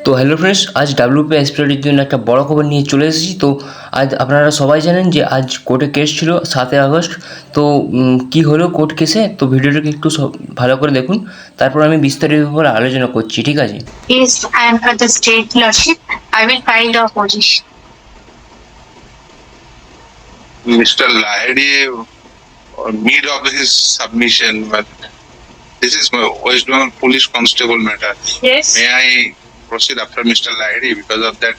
তো hello friends, আজ WP অ্যাসপিরেটের জন্য একটা বড় খবর নিয়ে চলে এসেছি। তো আজ আপনারা সবাই জানেন যে আজ কোর্টে কেস ছিল 7 আগস্ট। তো কি হলো কোর্ট কেসে, তো ভিডিওটাকে একটু ভালো করে দেখুন, তারপর আমি বিস্তারিত ব্যাপারে আলোচনা করছি, ঠিক আছে? Yes, I am for the state lordship. I will file the opposition. Mr. Lahiri, mid of his submission, but this is West Bengal Police Constable matter. Yes. May I proceed after Mr. Lahiri? Because of that,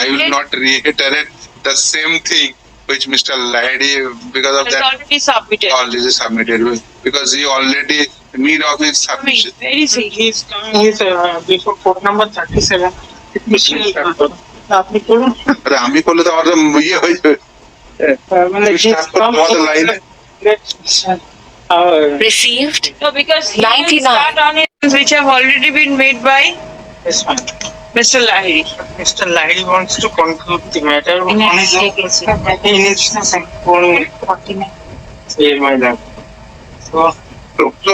I will not reiterate the same thing which Mr. Lahiri, because of It's that, already submitted. already submitted, because he already mid of his submission. Where is he? He's coming his before court number 37. আপনি করুন আরে আমি করলে তো আমার ইয়ে হয়ে যাবে। মানে তোমাদের লাইনে Received. So because he 99. will start on it which have already been made by Mr. Lahiri. Mr. Lahiri wants to conclude the matter In on his own. He needs to say my love. So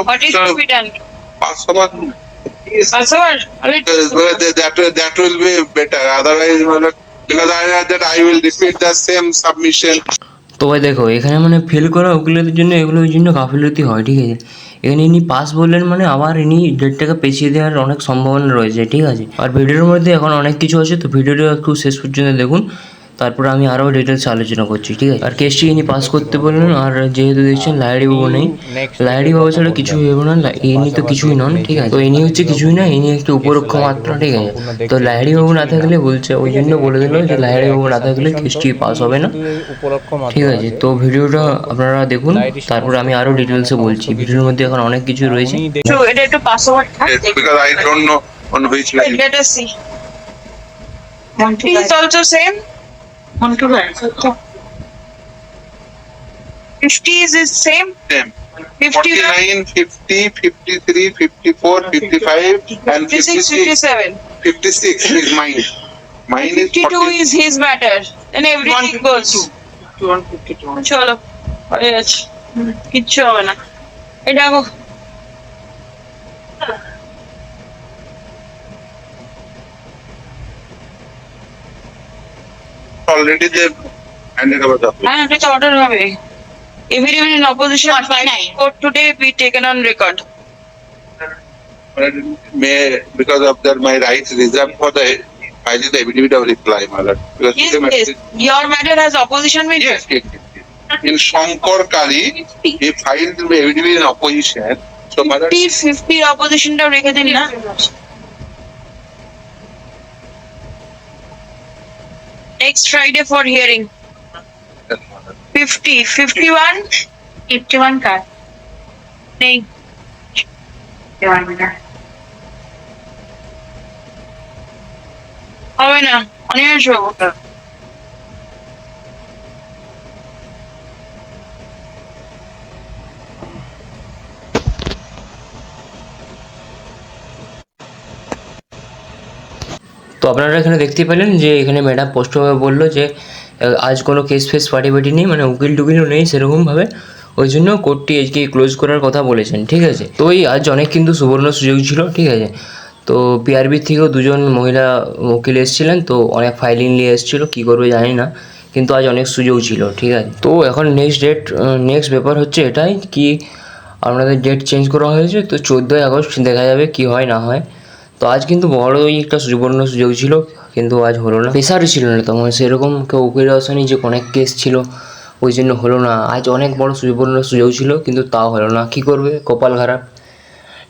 What is to be done? pass over. Also, That will be better. Otherwise, because I will repeat the same submission. তো ভাই দেখো, এখানে মানে fail করা উকিলদের জন্য এগুলোর জন্য গাফিলতি হয়, ঠিক আছে? এখানে ইনি পাস বললেন মানে আবার ইনি ডেটটাকে পেছিয়ে দেওয়ার অনেক সম্ভাবনা রয়েছে, ঠিক আছে? আর ভিডিওর মধ্যে এখন অনেক কিছু আছে, তো ভিডিওটা একটু শেষ পর্যন্ত দেখুন, তারপর আমি আরও ডিটেলস আলোচনা করছি, ঠিক আছে? আর কেসটি ইনি পাস করতে বললেন। আর যেহেতু দেখছেন লাহিড়ি বাবু নেই, লাহিড়ি বাবু ছাড়া কিছুই হবে না, ইনি তো কিছুই নন, ঠিক আছে? তো ইনি হচ্ছে কিছুই না, ইনি একটু উপরক্ষ মাত্র, ঠিক আছে? তো লাহিড়ি বাবু না থাকলে বলছে, ওই জন্য বলে দিল যে লাহিড়ি বাবু না থাকলে কেসটি পাস হবে না, ঠিক আছে? তো ভিডিওটা আপনারা দেখুন, তারপর আমি আরও ডিটেলসে বলছি। ভিডিওর মধ্যে এখন অনেক কিছু রয়েছে। so it had to pass over. Yes, because I don't know on which line. Let us see. He is also same. 50 is his same. Same. 51, 49, 50, 53, 54, 55, and 56, 57. 56 is mine. Mine is 52 40. is his matter. Then everything goes. 152. চলো হয়ে যাচ্ছে, কিচ্ছু হবে না। এটা Already they handed over the. হ্যাঁ, এটা order হবে। Evidence in opposition court today be taken on record. May, because of that, my rights reserved for the filing the affidavit of reply, my lord. Because Yes, the yes. Your matter has opposition with Yes, yes, yes. In Shankar Kali, he filed the affidavit in opposition. So, my lord, 50 oppositionটাও রেখে দিন না। Next Friday for hearing. 50, 51, 51 কার নেই, হবে না, অনিমেষ বাবু। তো আপনারা এখানে দেখতে পেলেন যে এখানে ম্যাডাম স্পষ্টভাবে বললো যে আজ কোনো কেস ফেস পার্টি নেই, মানে উকিল টুকিলও নেই সেরকমভাবে, ওই জন্য কোর্টটি আজকে ক্লোজ করার কথা বলেছেন, ঠিক আছে? তো এই আজ অনেক কিন্তু সুবর্ণ সুযোগ ছিল, ঠিক আছে? তো পিআরবি থেকেও দুজন মহিলা উকিল এসেছিলেন, তো অনেক ফাইলিং নিয়ে এসেছিলো, কী করবে জানি না, কিন্তু আজ অনেক সুযোগ ছিল, ঠিক আছে? তো এখন নেক্সট ব্যাপার হচ্ছে এটাই কি আপনাদের ডেট চেঞ্জ করা হয়েছে, তো 14 আগস্ট দেখা যাবে কি হয় না হয়। তো আজ কিন্তু বড়ই একটা সুবর্ণ সুযোগ ছিল, কিন্তু আজ হলো না। প্রেশারই ছিল না তোমার সেরকম, কেউ উকিল আসেনি, যে অনেক কেস ছিল, ওই জন্য হলো না। আজ অনেক বড় সুবর্ণ সুযোগ ছিল, কিন্তু তাও হলো না। কী করবে, কপাল খারাপ,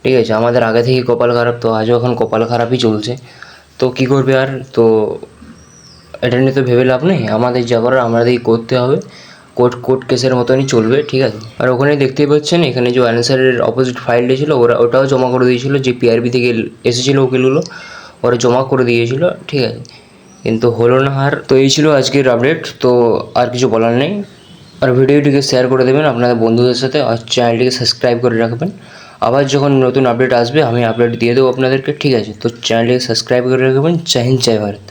ঠিক আছে? আমাদের আগে থেকে কপাল খারাপ, তো আজও এখন কপাল খারাপই চলছে। তো কী করবে আর, তো এটা নিয়ে তো ভেবে লাভ নেই, আমাদের যা করার আমাদেরই করতে হবে। কোর্ট কেসের মতনই চলবে, ঠিক আছে? আর ওখানে দেখতেই পাচ্ছেন এখানে যে অ্যান্সারের অপোজিট ফাইলটা ছিল, ওটাও জমা করে দিয়েছিল, যে পিআরবি থেকে এসেছিলো উকিলগুলো, ওরা জমা করে দিয়েছিল, ঠিক আছে? কিন্তু হলো না। আর তো এই ছিল আজকের আপডেট, তো আর কিছু বলার নেই। আর ভিডিওটিকে শেয়ার করে দেবেন আপনাদের বন্ধুদের সাথে, আর চ্যানেলটিকে সাবস্ক্রাইব করে রাখবেন। আবার যখন নতুন আপডেট আসবে আমি আপডেট দিয়ে দেবো আপনাদেরকে, ঠিক আছে? তো চ্যানেলটিকে সাবস্ক্রাইব করে রাখবেন। জয় হিন্দ, জয় ভারত।